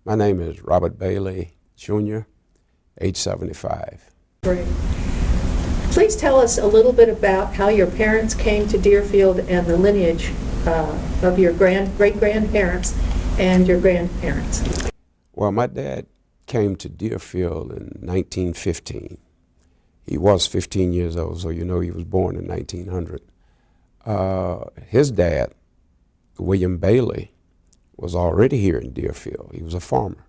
My name is Robert Bailey, Jr., age 75. Great. Please tell us a little bit about how your parents came to Deerfield and the lineage of your great-grandparents and your grandparents. Well, my dad came to Deerfield in 1915. He was 15 years old, so you know he was born in 1900. His dad, William Bailey, was already here in Deerfield. He was a farmer.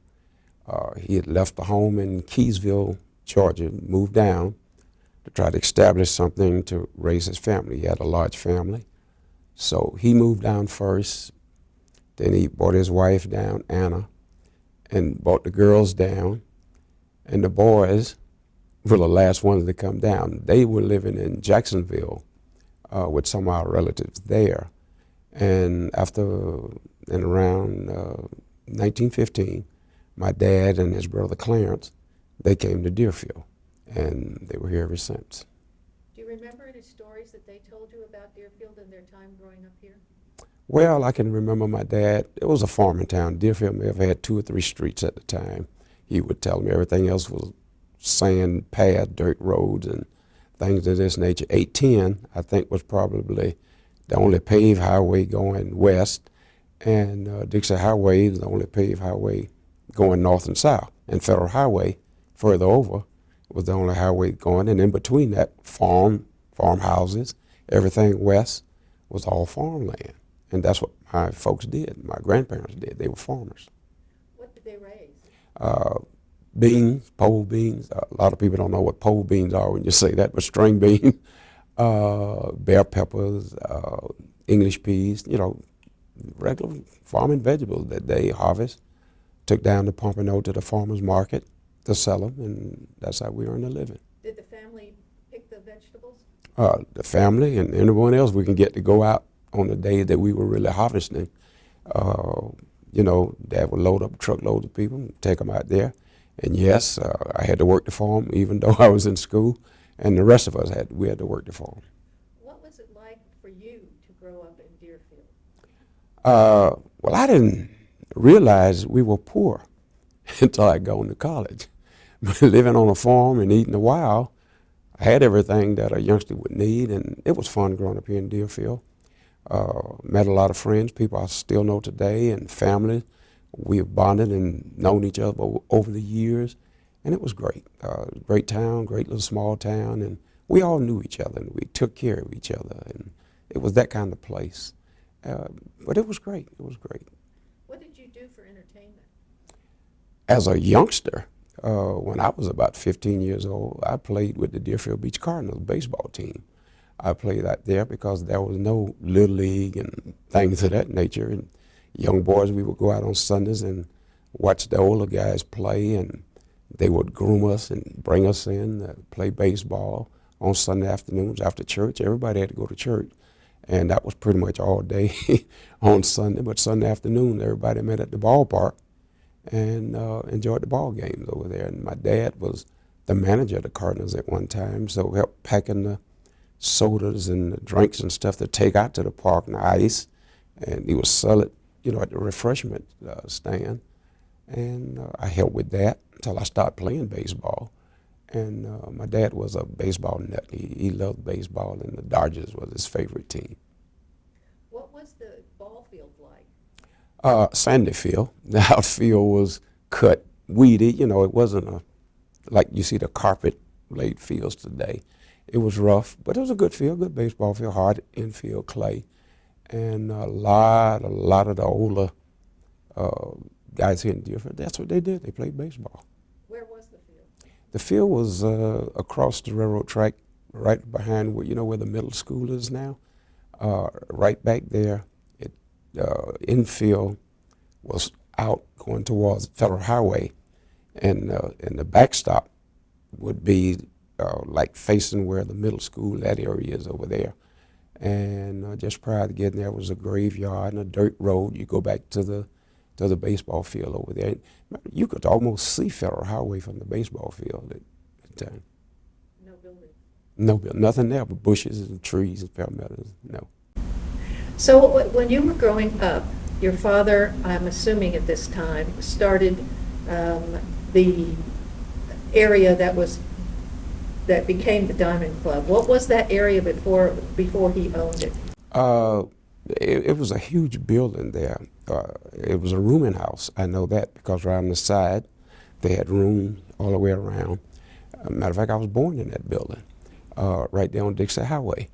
He had left the home in Keysville, Georgia, moved down to try to establish something to raise his family. He had a large family. So he moved down first. Then he brought his wife down, Anna, and brought the girls down. And the boys were the last ones to come down. They were living in Jacksonville with some of our relatives there. And around 1915, my dad and his brother Clarence, they came to Deerfield, and they were here ever since. Do you remember any stories that they told you about Deerfield and their time growing up here? Well, I can remember my dad. It was a farming town. Deerfield may have had 2 or 3 streets at the time. He would tell me everything else was sand, pad, dirt roads, and things of this nature. 810, I think, was probably the only paved highway going west, and Dixie Highway is the only paved highway going north and south. And Federal Highway, further over, was the only highway going, and in between that, farmhouses, everything west was all farmland. And that's what my folks did, my grandparents did. They were farmers. What did they raise? Beans, pole beans. A lot of people don't know what pole beans are when you say that, but string beans, bell peppers, English peas, regular farming vegetables that they harvest, took down to Pompano to the farmer's market to sell them, and that's how we earned a living. Did the family pick the vegetables? The family and anyone else, we can get to go out on the day that we were really harvesting. Dad would load up truckloads of people, take them out there. And yes, I had to work the farm even though I was in school, and the rest of us had to work the farm. What was it like for you to grow up in Deerfield? Well, I didn't realize we were poor until I'd gone to college. Living on a farm and eating the wild, I had everything that a youngster would need, and it was fun growing up here in Deerfield. Met a lot of friends, people I still know today, and family. We have bonded and known each other over the years, and it was great. Great town, great little small town, and we all knew each other, and we took care of each other, and it was that kind of place. But it was great. It was great. What did you do for entertainment? As a youngster, when I was about 15 years old, I played with the Deerfield Beach Cardinals baseball team. I played out there because there was no Little League and things of that nature. And young boys, we would go out on Sundays and watch the older guys play, and they would groom us and bring us in to play baseball on Sunday afternoons after church. Everybody had to go to church, and that was pretty much all day on Sunday. But Sunday afternoon, everybody met at the ballpark and enjoyed the ball games over there. And my dad was the manager of the Cardinals at one time, so helped packing the sodas and the drinks and stuff to take out to the park and the ice, and he would sell it, at the refreshment stand. And I helped with that until I started playing baseball. And my dad was a baseball nut. He loved baseball, and the Dodgers was his favorite team. What was the ball field like? Sandy field. The outfield was cut, weedy. It wasn't like you see the carpet laid fields today. It was rough, but it was a good field, good baseball field, hard infield clay. And a lot of the older guys here in Deerfield, that's what they did. They played baseball. Where was the field? The field was across the railroad track, right behind where the middle school is now. Right back there, infield was out going towards Federal Highway, and the backstop would be like facing where the middle school, that area is over there. And just prior to getting there was a graveyard and a dirt road. You go back to the baseball field over there. You could almost see Federal Highway from the baseball field at the time. No building? No building, nothing there but bushes and trees and palmettos, no. So when you were growing up, your father, I'm assuming at this time, started the area that became the Diamond Club. What was that area before he owned it? Uh, it was a huge building there. It was a rooming house. I know that because right on the side, they had rooms all the way around. Matter of fact, I was born in that building, right there on Dixie Highway.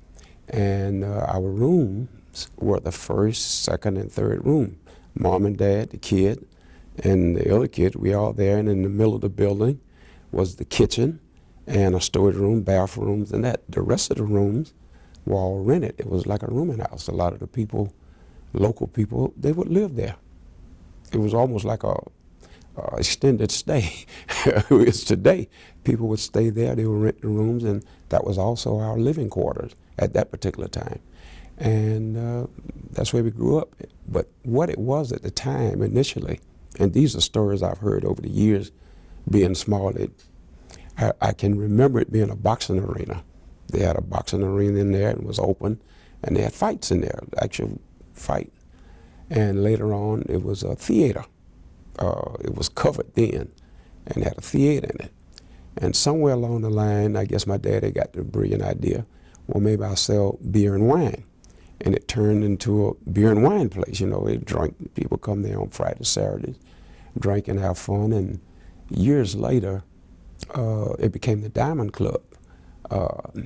And our rooms were the first, second, and third room. Mom and Dad, the kid, and the other kid, we all there. And in the middle of the building was the kitchen and a storage room, bathrooms, and that. The rest of the rooms were all rented. It was like a rooming house. A lot of the people, local people, they would live there. It was almost like a extended stay. It's today. People would stay there. They would rent the rooms, and that was also our living quarters at that particular time. And that's where we grew up. But what it was at the time initially, and these are stories I've heard over the years, being small, I can remember it being a boxing arena. They had a boxing arena in there and it was open, and they had fights in there, actual fight. And later on, it was a theater. It was covered then and had a theater in it. And somewhere along the line, I guess my daddy got the brilliant idea, well, maybe I'll sell beer and wine. And it turned into a beer and wine place. You know, they drank, people come there on Fridays, Saturdays, drink and have fun. And years later, it became the Diamond Club.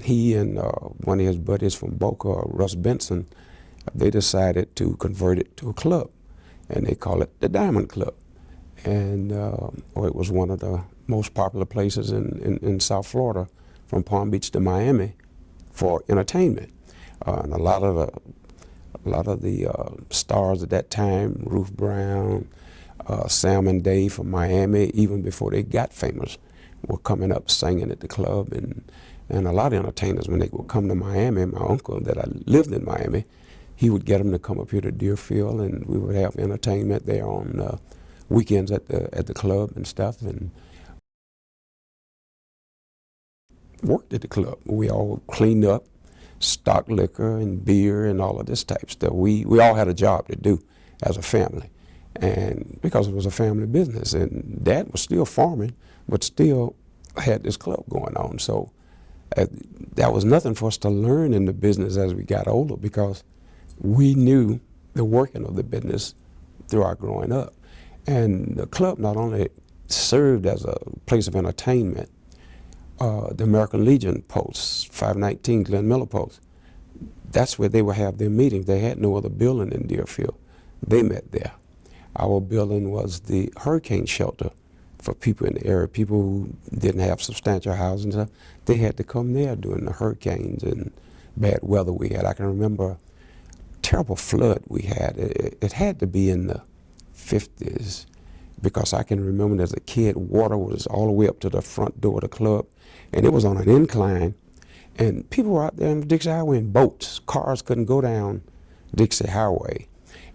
He and one of his buddies from Boca, Russ Benson, they decided to convert it to a club, and they call it the Diamond Club. And it was one of the most popular places in South Florida, from Palm Beach to Miami, for entertainment. And a lot of the stars at that time, Ruth Brown, Sam and Dave from Miami, even before they got famous, were coming up singing at the club. And a lot of entertainers, when they would come to Miami, my uncle that I lived in Miami, he would get them to come up here to Deerfield, and we would have entertainment there on weekends at the club and stuff, and worked at the club. We all cleaned up, stocked liquor and beer and all of this type stuff. We all had a job to do as a family, and because it was a family business, and Dad was still farming, but still had this club going on. So that was nothing for us to learn in the business as we got older, because we knew the working of the business through our growing up. And the club not only served as a place of entertainment, the American Legion Post, 519 Glenn Miller Post, that's where they would have their meetings. They had no other building in Deerfield. They met there. Our building was the hurricane shelter for people in the area, people who didn't have substantial housing. So they had to come there during the hurricanes and bad weather we had. I can remember a terrible flood we had. It had to be in the 50s, because I can remember as a kid, water was all the way up to the front door of the club, and it was on an incline, and people were out there on the Dixie Highway in boats. Cars couldn't go down Dixie Highway,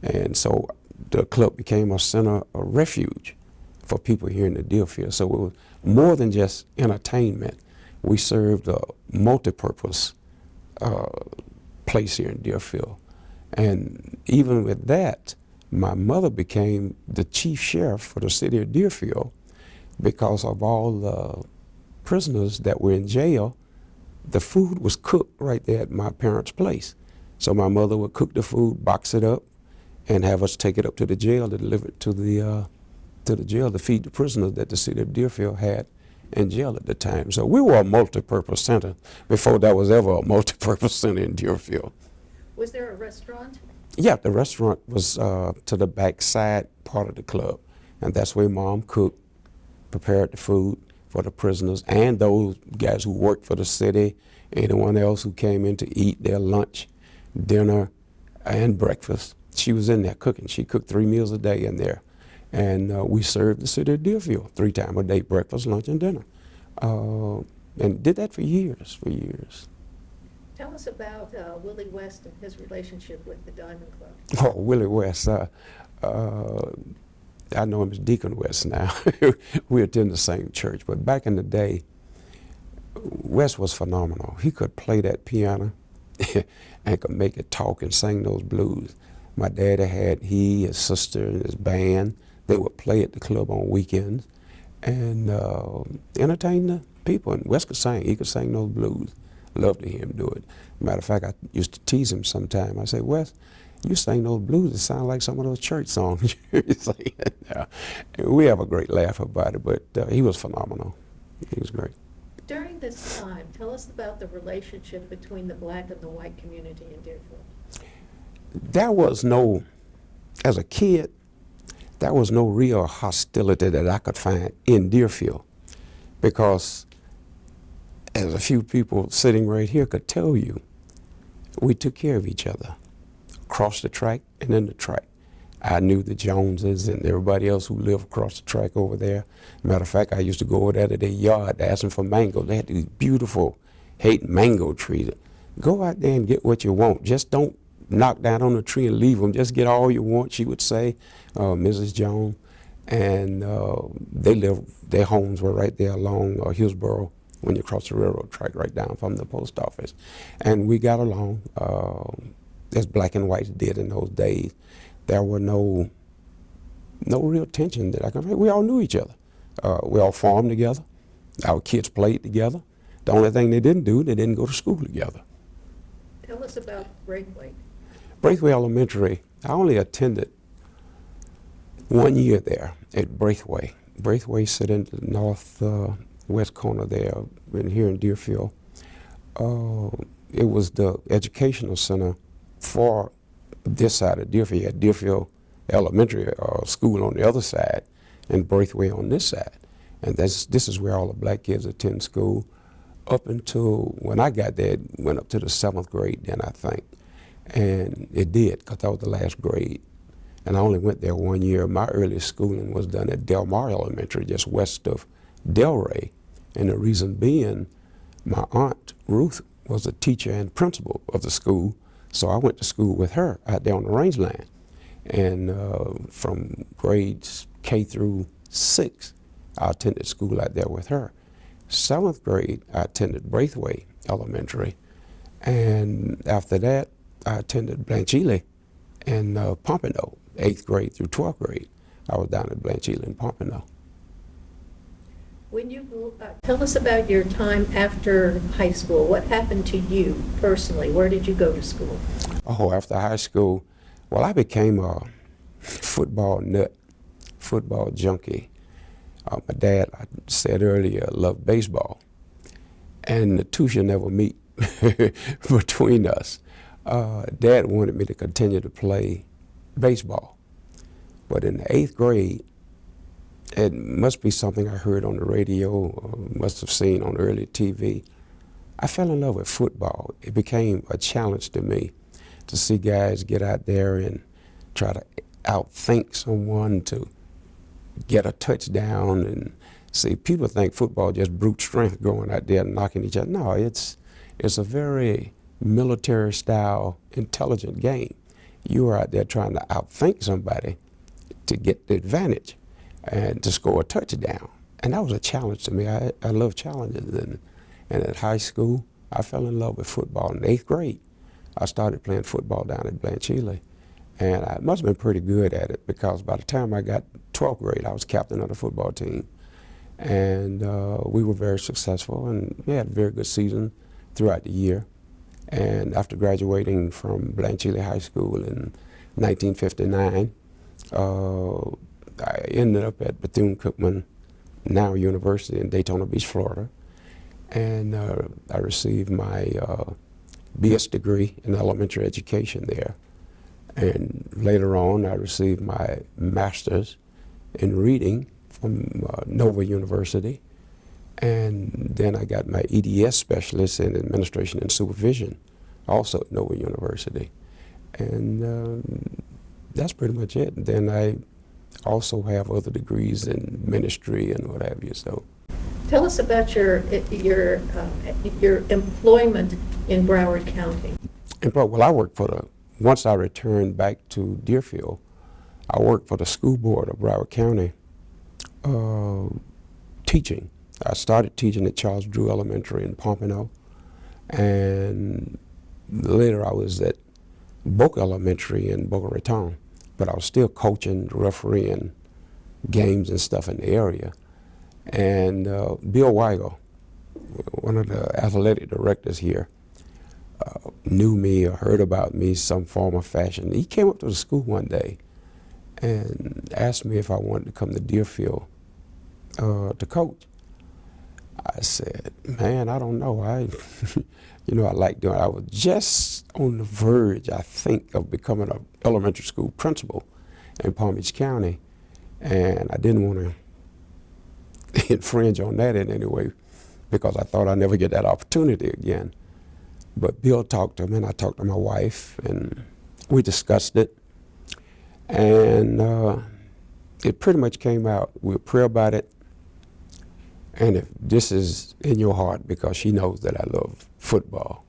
and so the club became a center of refuge for people here in the Deerfield. So it was more than just entertainment. We served a multi-purpose place here in Deerfield. And even with that, my mother became the chief sheriff for the city of Deerfield because of all the prisoners that were in jail. The food was cooked right there at my parents' place. So my mother would cook the food, box it up, and have us take it up to the jail to deliver it to the jail to feed the prisoners that the city of Deerfield had in jail at the time. So we were a multi-purpose center before there was ever a multi-purpose center in Deerfield. Was there a restaurant? Yeah, the restaurant was to the back side part of the club, and that's where Mom cooked, prepared the food for the prisoners and those guys who worked for the city, anyone else who came in to eat their lunch, dinner, and breakfast. She was in there cooking. She cooked 3 meals a day in there. And we served the city of Deerfield 3 times a day, breakfast, lunch, and dinner. And did that for years, Tell us about Willie West and his relationship with the Diamond Club. Oh, Willie West. I know him as Deacon West now. We attend the same church. But back in the day, West was phenomenal. He could play that piano and could make it talk and sing those blues. My daddy had his sister, and his band. They would play at the club on weekends and entertain the people. And Wes could sing. He could sing those blues. Love to hear him do it. Matter of fact, I used to tease him sometime. I say, Wes, you sing those blues that sound like some of those church songs. We have a great laugh about it, but he was phenomenal. He was great. During this time, tell us about the relationship between the black and the white community in Deerfield. There was no, as a kid, there was no real hostility that I could find in Deerfield, because as a few people sitting right here could tell you, we took care of each other across the track and in the track. I knew the Joneses and everybody else who lived across the track over there. Matter of fact, I used to go over there to their yard to ask them for mango. They had these beautiful mango trees. Go out there and get what you want. Just don't knock down on the tree and leave them. Just get all you want, she would say, Mrs. Jones. And they lived, their homes were right there along Hillsborough when you cross the railroad track right down from the post office. And we got along as black and whites did in those days. There were no real tension that I can find. We all knew each other. We all farmed together. Our kids played together. The only thing they didn't do, they didn't go to school together. Tell us about Braithwaite. Braithwaite Elementary, I only attended 1 year there at Braithwaite. Braithwaite sit in the northwest corner there, here in Deerfield. It was the educational center for this side of Deerfield. You had Deerfield Elementary School on the other side and Braithwaite on this side. And this is where all the black kids attend school. Up until when I got there, it went up to the 7th grade then, I think. And it did, because that was the last grade. And I only went there 1 year. My earliest schooling was done at Del Mar Elementary, just west of Delray. And the reason being, my aunt, Ruth, was a teacher and principal of the school. So I went to school with her out there on the rangeland. And from grades K through 6, I attended school out there with her. 7th grade, I attended Braithwaite Elementary. And after that, I attended Blanchile in Pompano, 8th grade through 12th grade. I was down at Blanchile in Pompano. When you tell us about your time after high school. What happened to you personally? Where did you go to school? Oh, after high school, well, I became a football nut, football junkie. My dad, I said earlier, loved baseball, and the two should never meet between us. Dad wanted me to continue to play baseball, but in the 8th grade, it must be something I heard on the radio or must have seen on early TV. I fell in love with football. It became a challenge to me to see guys get out there and try to outthink someone to get a touchdown. And see, people think football just brute strength going out there and knocking each other. No, it's a very military style, intelligent game. You are out there trying to outthink somebody to get the advantage and to score a touchdown. And that was a challenge to me. I love challenges. And at high school, I fell in love with football. In 8th grade, I started playing football down at Blanchile. And I must have been pretty good at it, because by the time I got 12th grade, I was captain of the football team. And we were very successful, and we had a very good season throughout the year. And after graduating from Blanchile High School in 1959, I ended up at Bethune-Cookman, now University in Daytona Beach, Florida. And I received my BS degree in elementary education there. And later on, I received my master's in reading from Nova University. And then I got my EDS specialist in administration and supervision, also at Nova University. And that's pretty much it. And then I also have other degrees in ministry and what have you. So, tell us about your employment in Broward County. Well, I worked for once I returned back to Deerfield, I worked for the school board of Broward County, teaching. I started teaching at Charles Drew Elementary in Pompano, and later I was at Boca Elementary in Boca Raton, but I was still coaching, refereeing games and stuff in the area. And Bill Weigel, one of the athletic directors here, knew me or heard about me some form or fashion. He came up to the school one day and asked me if I wanted to come to Deerfield to coach. I said, man, I don't know. I like doing it. I was just on the verge, I think, of becoming an elementary school principal in Palm Beach County, and I didn't want to infringe on that in any way because I thought I'd never get that opportunity again. But Bill talked to me, and I talked to my wife, and we discussed it, and it pretty much came out. We'll pray about it, and if this is in your heart, because she knows that I love football,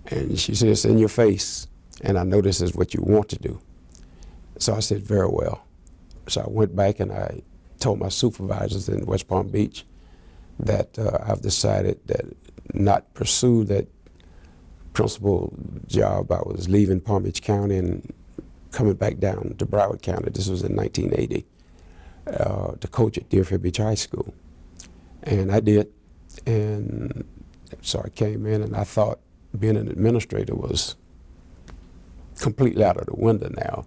and she said, it's in your face, and I know this is what you want to do. So I said, very well. So I went back and I told my supervisors in West Palm Beach that I've decided that not pursue that principal job. I was leaving Palm Beach County and coming back down to Broward County. This was in 1980 to coach at Deerfield Beach High School. And I did. And so I came in and I thought being an administrator was completely out of the window now.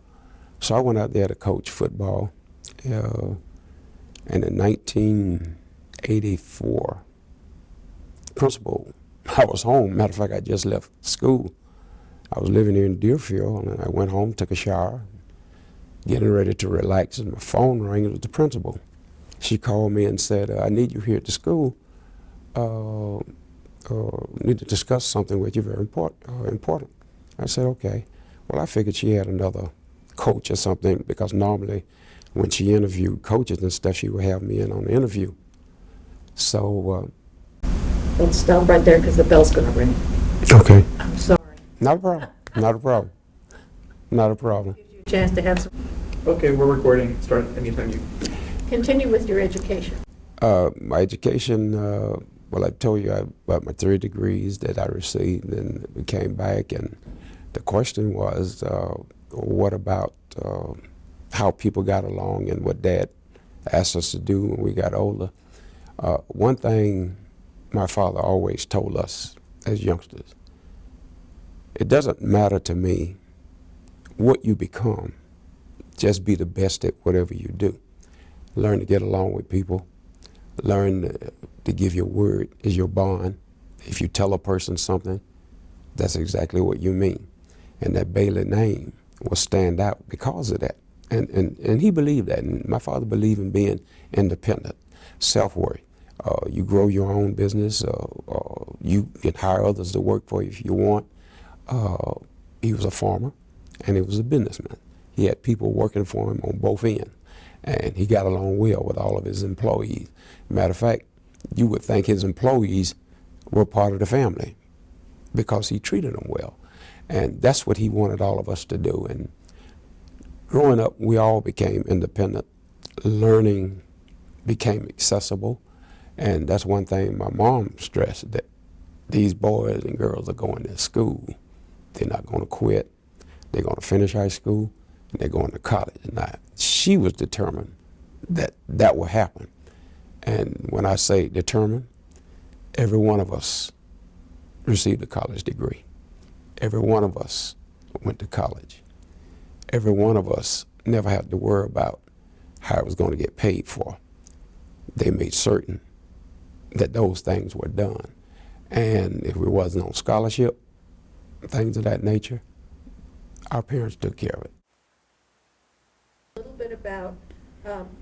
So I went out there to coach football. And in 1984, principal, I was home. Matter of fact, I just left school. I was living here in Deerfield, and I went home, took a shower, getting ready to relax, and my phone rang. It was the principal. She called me and said, I need you here at the school. Need to discuss something with you, very important. I said, okay. Well, I figured she had another coach or something, because normally when she interviewed coaches and stuff, she would have me in on the interview. So. Let's stop right there because the bell's going to ring. Okay. I'm sorry. Not a problem. Not a problem. Not a problem. Gives you a chance to have some. Okay, we're recording. Start anytime you. Continue with your education. My education, well, I told you about my 3 degrees that I received, and we came back, and the question was, what about how people got along and what Dad asked us to do when we got older. One thing my father always told us as youngsters, it doesn't matter to me what you become, just be the best at whatever you do. Learn to get along with people, learn to give your word is your bond. If you tell a person something, that's exactly what you mean. And that Bailey name will stand out because of that. And he believed that, and my father believed in being independent, self-worth. You grow your own business, you can hire others to work for you if you want. He was a farmer, and he was a businessman. He had people working for him on both ends, and he got along well with all of his employees. Matter of fact, you would think his employees were part of the family because he treated them well. And that's what he wanted all of us to do. And growing up, we all became independent. Learning became accessible. And that's one thing my mom stressed, that these boys and girls are going to school. They're not going to quit. They're going to finish high school, and they're going to college. Now, she was determined that that would happen. And when I say determined, every one of us received a college degree. Every one of us went to college. Every one of us never had to worry about how it was going to get paid for. They made certain that those things were done. And if we wasn't on scholarship, things of that nature, our parents took care of it. A little bit about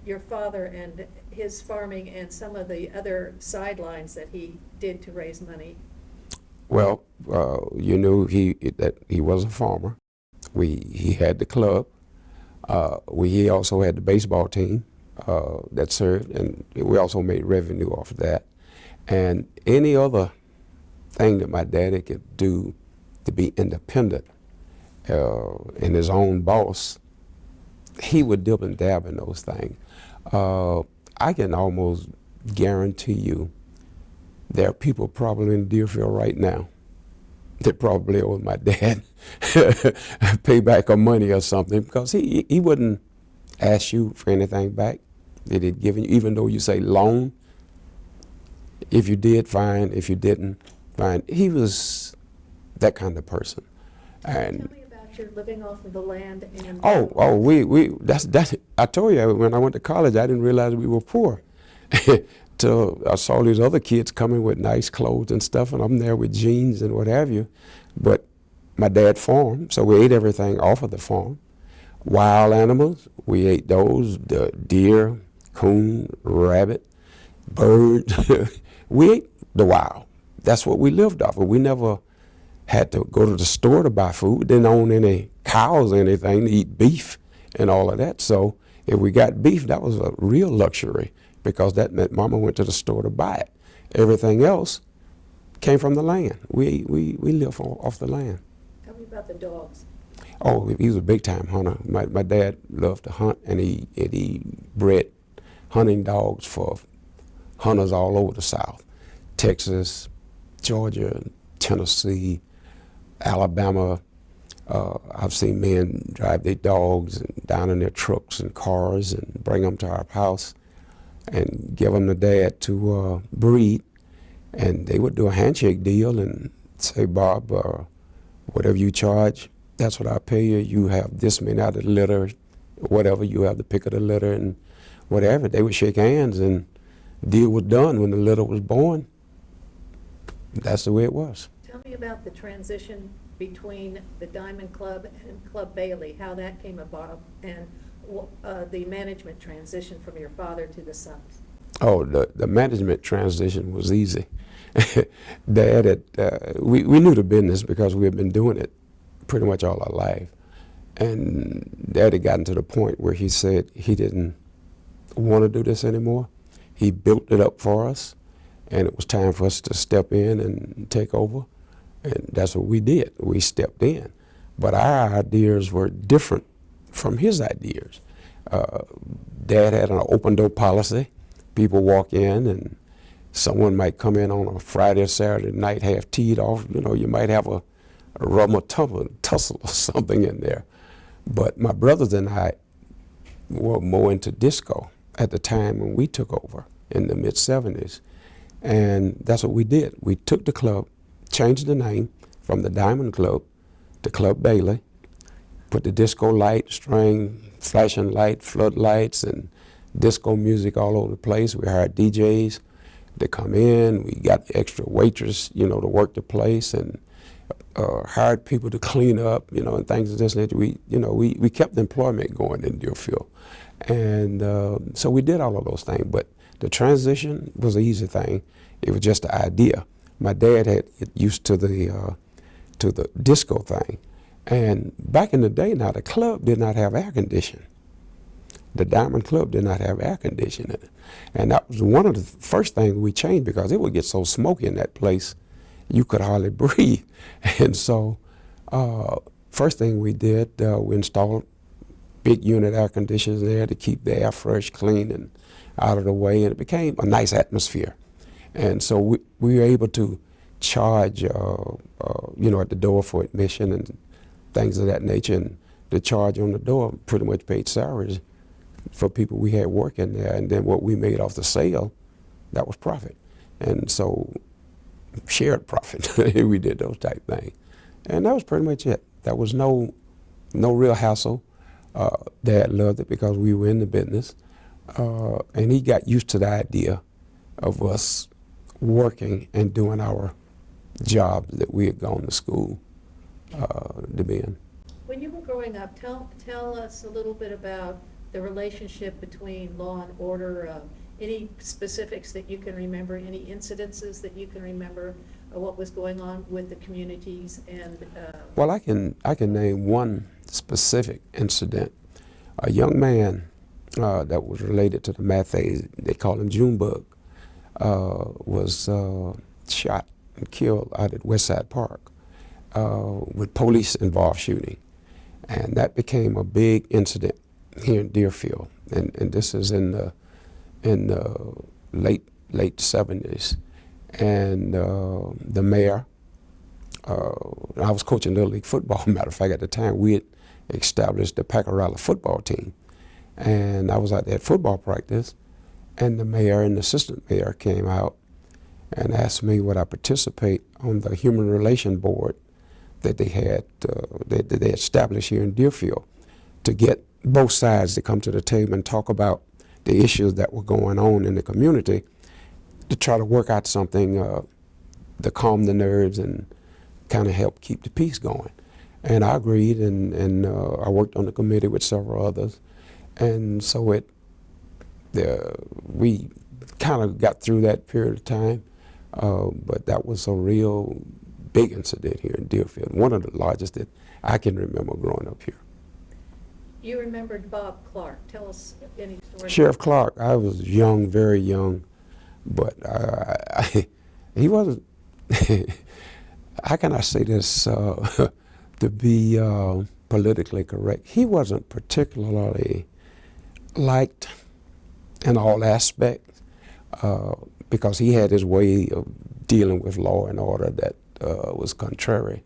your father and his farming and some of the other sidelines that he did to raise money. Well, you knew that he was a farmer. He had the club. He also had the baseball team that served, and we also made revenue off of that. And any other thing that my daddy could do to be independent and his own boss, he would dip and dab in those things. I can almost guarantee you there are people probably in Deerfield right now They probably owed my dad payback of money or something, because he wouldn't ask you for anything back that he'd given you, even though you say loan. If you did, fine. If you didn't, fine. He was that kind of person. And Tell me about your living off of the land and. that's I told you, when I went to college, I didn't realize we were poor. Till I saw these other kids coming with nice clothes and stuff, and I'm there with jeans and what have you. But my dad farmed, so we ate everything off of the farm. Wild animals, we ate those, the deer, coon, rabbit, bird. We ate the wild. That's what we lived off of. We never had to go to the store to buy food. Didn't own any cows or anything to eat beef and all of that. So if we got beef, that was a real luxury, because that meant Mama went to the store to buy it. Everything else came from the land. We live off the land. Tell me about the dogs. Oh, he was a big time hunter. My dad loved to hunt, and he bred hunting dogs for hunters all over the South. Texas, Georgia, Tennessee, Alabama. I've seen men drive their dogs down in their trucks and cars and bring them to our house and give them to Dad to breed. And they would do a handshake deal and say, Bob, whatever you charge, that's what I pay you. You have this many out of the litter, whatever, you have the pick of the litter and whatever. They would shake hands, and deal was done when the litter was born. That's the way it was. Tell me about the transition between the Diamond Club and Club Bailey, how that came about, and the management transition from your father to the sons. Oh, the management transition was easy. Dad we knew the business because we had been doing it pretty much all our life. And Dad had gotten to the point where he said he didn't want to do this anymore. He built it up for us, and it was time for us to step in and take over. And that's what we did. We stepped in. But our ideas were different from his ideas. Dad had an open door policy. People walk in, and someone might come in on a Friday or Saturday night, half teed off. You know, you might have a rubber tussle or something in there. But my brothers and I were more into disco at the time when we took over in the mid-'70s. And that's what we did. We took the club, changed the name from the Diamond Club to Club Bailey, put the disco light, string, flashing light, floodlights, and disco music all over the place. We hired DJs to come in. We got extra waitress, you know, to work the place, and hired people to clean up, you know, and things of this nature. We kept employment going in Deerfield. And so we did all of those things. But the transition was an easy thing. It was just the idea. My dad had used to the disco thing. And back in the day now, the club did not have air conditioning. The Diamond Club did not have air conditioning. And that was one of the first things we changed, because it would get so smoky in that place, you could hardly breathe. And so first thing we did, we installed big unit air conditioners there to keep the air fresh, clean, and out of the way. And it became a nice atmosphere. And so we were able to charge, at the door for admission and things of that nature. And the charge on the door pretty much paid salaries for people we had working there. And then what we made off the sale, that was profit. And so shared profit. We did those type things. And that was pretty much it. There was no real hassle. Dad loved it because we were in the business. And he got used to the idea of us working and doing our jobs that we had gone to school to be in. When you were growing up, tell us a little bit about the relationship between law and order. Any specifics that you can remember? Any incidences that you can remember? What was going on with the communities? And well, I can name one specific incident. A young man that was related to the Mattheys, they call him Junebug, was shot and killed out at Westside Park with police-involved shooting. And that became a big incident here in Deerfield. And this is in the late 70s. And the mayor I was coaching Little League football. Matter of fact, at the time, we had established the Pacarella football team. And I was at that football practice, and the mayor and the assistant mayor came out and asked me would I participate on the human relation board that they had that they established here in Deerfield to get both sides to come to the table and talk about the issues that were going on in the community to try to work out something to calm the nerves and kind of help keep the peace going. And I agreed, and I worked on the committee with several others. And so we kind of got through that period of time, but that was a real big incident here in Deerfield, one of the largest that I can remember growing up here. You remembered Bob Clark. Tell us any story. Sheriff Clark, I was young, very young, but he wasn't, how can I say this to be politically correct? He wasn't particularly liked in all aspects because he had his way of dealing with law and order that was contrary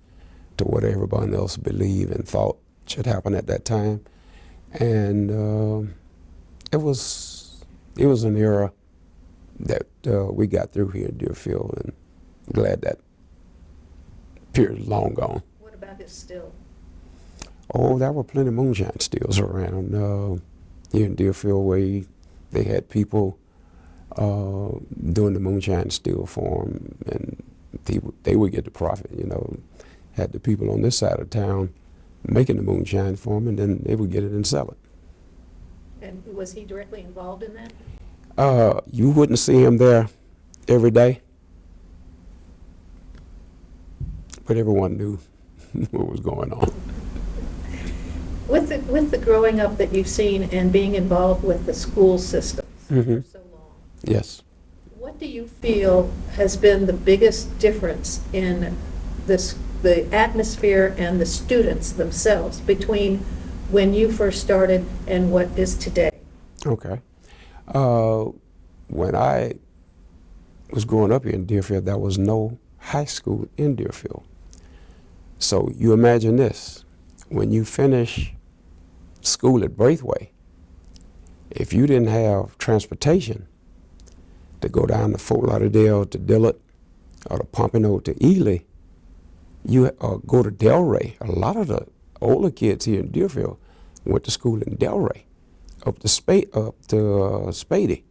to what everyone else believed and thought should happen at that time. And it was an era that we got through here in Deerfield, and glad that period is long gone. What about his still? Oh, there were plenty of moonshine stills around here in Deerfield where they had people doing the moonshine still for them, and they would get the profit, you know. Had the people on this side of town making the moonshine for them, and then they would get it and sell it. And was he directly involved in that? You wouldn't see him there every day, but everyone knew what was going on. With the growing up that you've seen and being involved with the school system for so long, Yes. what do you feel has been the biggest difference in the atmosphere and the students themselves between when you first started and what is today? Okay. When I was growing up here in Deerfield, there was no high school in Deerfield. So you imagine this, when you finish school at Braithwaite, if you didn't have transportation to go down to Fort Lauderdale to Dillard or to Pompano to Ely, you go to Delray. A lot of the older kids here in Deerfield went to school in Delray, up to Spady.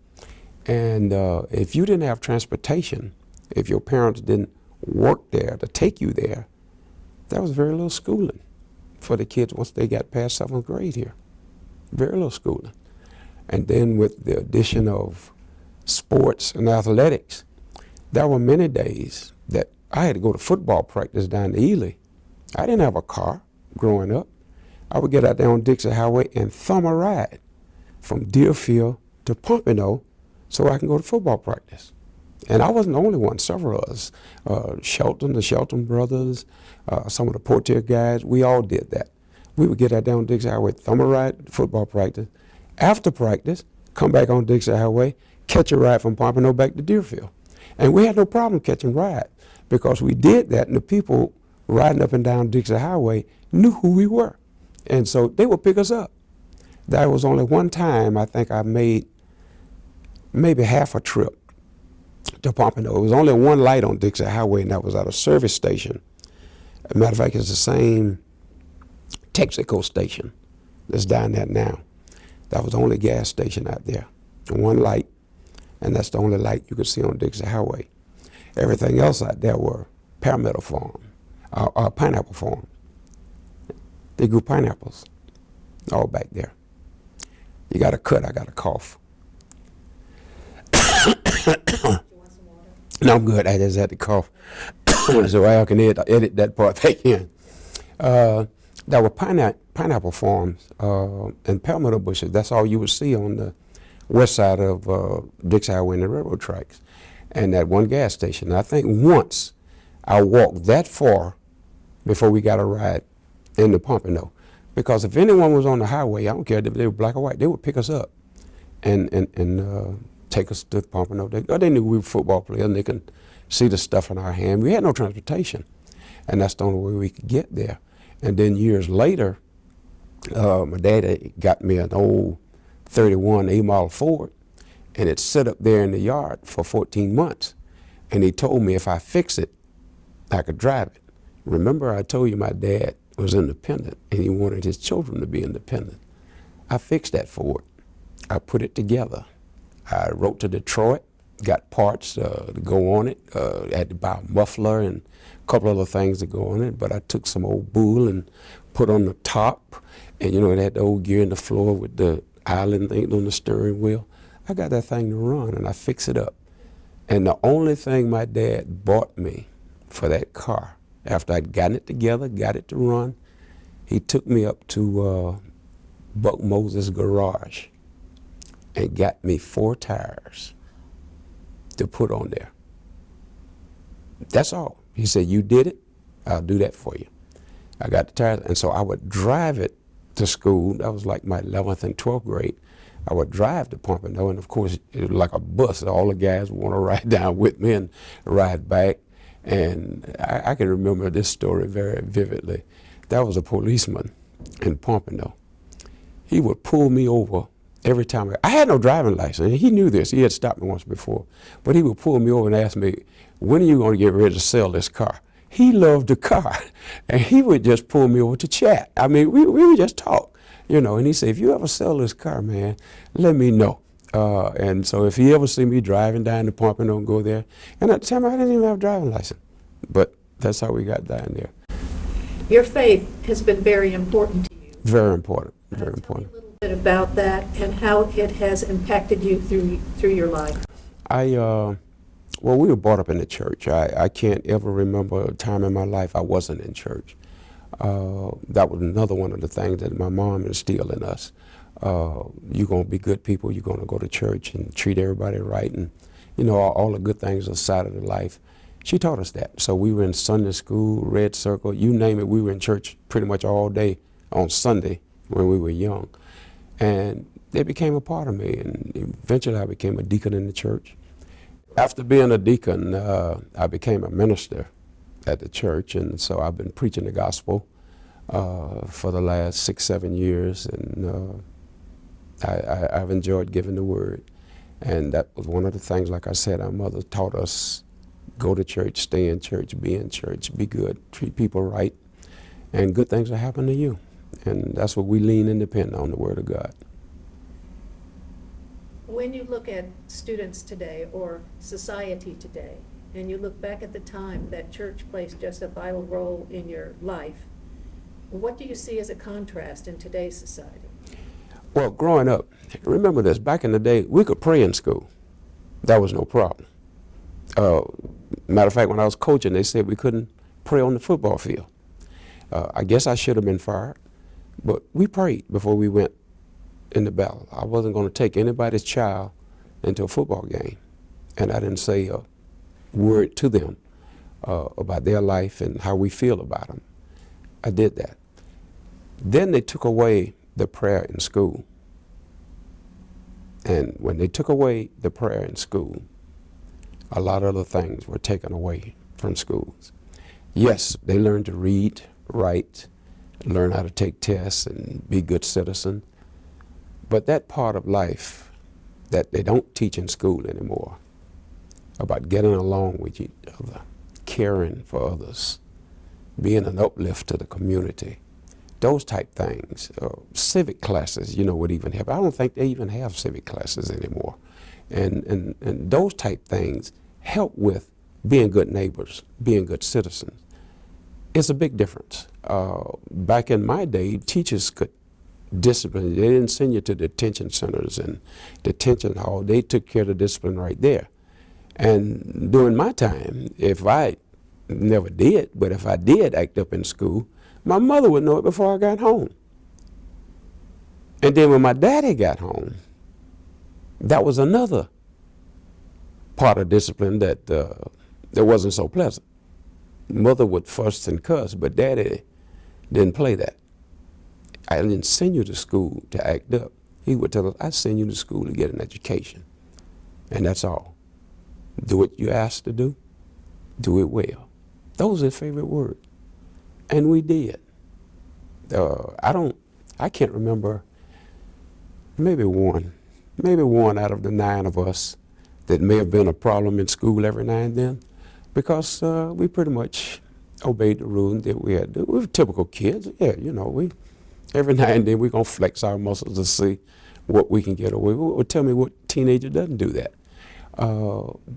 And if you didn't have transportation, if your parents didn't work there to take you there, there was very little schooling for the kids once they got past 7th grade here. Very little schooling. And then with the addition of sports and athletics, there were many days that I had to go to football practice down to Ely. I didn't have a car growing up. I would get out there on Dixie Highway and thumb a ride from Deerfield to Pompano so I can go to football practice. And I wasn't the only one, several of us. Shelton, the Shelton brothers, some of the Portier guys, we all did that. We would get out there on Dixie Highway, thumb a ride to football practice. After practice, come back on Dixie Highway, catch a ride from Pompano back to Deerfield. And we had no problem catching rides because we did that, and the people riding up and down Dixie Highway knew who we were. And so they would pick us up. There was only one time I think I made maybe half a trip to Pompano. It was only one light on Dixie Highway, and that was at a service station. As a matter of fact, it's the same Texaco station that's down there now. That was the only gas station out there. One light, and that's the only light you could see on Dixie Highway. Everything else out there were palmetto farm, pineapple farm. They grew pineapples all back there. You got a cut, I got a cough. Do you want some water? No, I'm good. I just had to cough. So I can edit that part back in. There were pineapple farms and palmetto bushes. That's all you would see on the west side of Dixie Highway and the railroad tracks. And that one gas station. I think once I walked that far before we got a ride into Pompano. Because if anyone was on the highway, I don't care if they were black or white, they would pick us up and take us to Pompano. They knew we were football players and they could see the stuff in our hand. We had no transportation. and that's the only way we could get there. And then years later, my daddy got me an old 31 A-model Ford, and it sat up there in the yard for 14 months. And he told me if I fix it, I could drive it. Remember, I told you my dad was independent, and he wanted his children to be independent. I fixed that Ford. I put it together. I wrote to Detroit, got parts to go on it. Had to buy a muffler and a couple other things to go on it, but I took some old bull and put on the top, and you know, it had the old gear in the floor with the island thing on the steering wheel. I got that thing to run, and I fixed it up. And the only thing my dad bought me for that car, after I'd gotten it together, got it to run, he took me up to Buck Moses' garage and got me 4 tires to put on there. That's all. He said, you did it, I'll do that for you. I got the tires, and so I would drive it to school. That was like my 11th and 12th grade. I would drive to Pompano, and of course, it was like a bus. All the guys would want to ride down with me and ride back. And I can remember this story very vividly. There was a policeman in Pompano. He would pull me over every time. I had no driving license, and he knew this. He had stopped me once before. But he would pull me over and ask me, when are you going to get ready to sell this car? He loved the car, and he would just pull me over to chat. I mean, we would just talk, you know, and he said, if you ever sell this car, man, let me know. And so if he ever see me driving down to Pompano and go there, and at the time I didn't even have a driving license, but that's how we got down there. Your faith has been very important to you. Very important, very Tell me important. a little bit about that and how it has impacted you through your life. Well, we were brought up in the church. I can't ever remember a time in my life I wasn't in church. That was another one of the things that my mom instilled in us. You're going to be good people. You're going to go to church and treat everybody right, and you know, all the good things aside of the life. She taught us that. So we were in Sunday school, Red Circle, you name it. We were in church pretty much all day on Sunday when we were young, and it became a part of me. And eventually, I became a deacon in the church. After being a deacon, I became a minister at the church, and so I've been preaching the gospel for the last 6-7 years, and I've enjoyed giving the word. And that was one of the things, like I said, our mother taught us, go to church, stay in church, be good, treat people right, and good things will happen to you. And that's what we lean and depend on, the Word of God. When you look at students today or society today, and you look back at the time that church plays just a vital role in your life, what do you see as a contrast in today's society? Well, growing up, remember this, back in the day, we could pray in school. That was no problem. Matter of fact, when I was coaching, they said we couldn't pray on the football field. I guess I should have been fired, but we prayed before we went in the battle. I wasn't going to take anybody's child into a football game, and I didn't say a word to them about their life and how we feel about them. I did that. Then they took away the prayer in school. And when they took away the prayer in school, a lot of other things were taken away from schools. Yes, they learned to read, write, learn how to take tests and be good citizens. But that part of life that they don't teach in school anymore, about getting along with each other, caring for others, being an uplift to the community, those type things. Civic classes, you know, would even have. I don't think they even have civic classes anymore. And those type things help with being good neighbors, being good citizens. It's a big difference. Back in my day, teachers could discipline. They didn't send you to detention centers and detention hall. They took care of the discipline right there. And during my time, if I never did, but if I did act up in school, my mother would know it before I got home. And then when my daddy got home, that was another part of discipline that wasn't so pleasant. Mother would fuss and cuss, but daddy didn't play that. I didn't send you to school to act up. He would tell us, I send you to school to get an education. And that's all. Do what you're asked to do. Do it well. Those are his favorite words. And we did. I can't remember, maybe one out of the 9 of us that may have been a problem in school every now and then, because we pretty much obeyed the rules that we had. We were typical kids. Yeah, you know, every now and then we're going to flex our muscles to see what we can get away with. Well, tell me what teenager doesn't do that.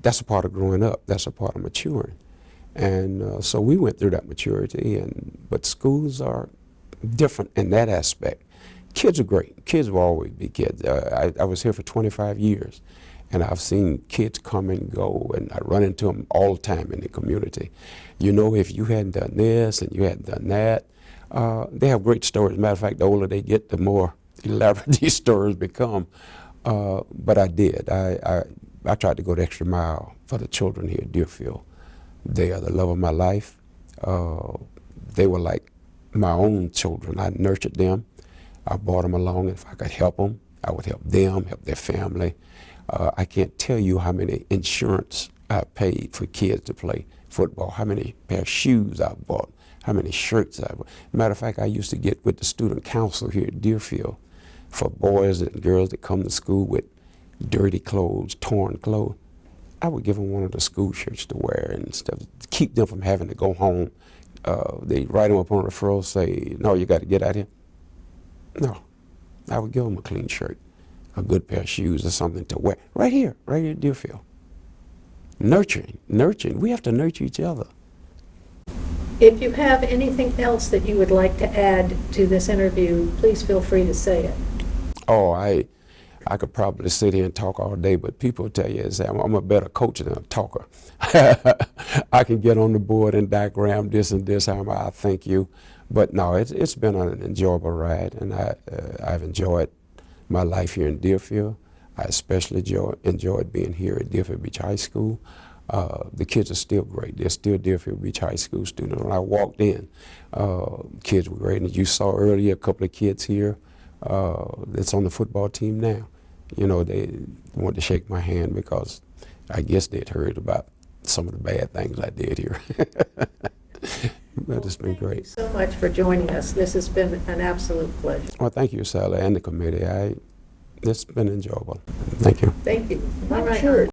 That's a part of growing up. That's a part of maturing. And so we went through that maturity, but schools are different in that aspect. Kids are great. Kids will always be kids. I was here for 25 years, and I've seen kids come and go, and I run into them all the time in the community. You know, if you hadn't done this and you hadn't done that, they have great stories. Matter of fact, the older they get, the more elaborate these stories become. But I did. I tried to go the extra mile for the children here at Deerfield. They are the love of my life. They were like my own children. I nurtured them. I brought them along. If I could help them, I would help them, help their family. I can't tell you how many insurance I paid for kids to play football, how many pair of shoes I bought, how many shirts I bought. Matter of fact, I used to get with the student council here at Deerfield for boys and girls that come to school with dirty clothes, torn clothes. I would give them one of the school shirts to wear and stuff, to keep them from having to go home. They write them up on referral, say, no, you got to get out here. No, I would give them a clean shirt, a good pair of shoes or something to wear. Right here at Deerfield. Nurturing. We have to nurture each other. If you have anything else that you would like to add to this interview, please feel free to say it. Oh, I could probably sit here and talk all day, but people tell you I'm a better coach than a talker. I can get on the board and diagram this and this, how I thank you. But no, it's been an enjoyable ride, and I've enjoyed my life here in Deerfield. I especially enjoyed being here at Deerfield Beach High School. The kids are still great. They're still Deerfield Beach High School students. When I walked in, kids were great. And you saw earlier a couple of kids here that's on the football team now. You know, they wanted to shake my hand because I guess they'd heard about some of the bad things I did here. But it's been great. Thank you so much for joining us. This has been an absolute pleasure. Well, thank you, Sally, and the committee. It's been enjoyable. Thank you. Thank you. All Not right. sure.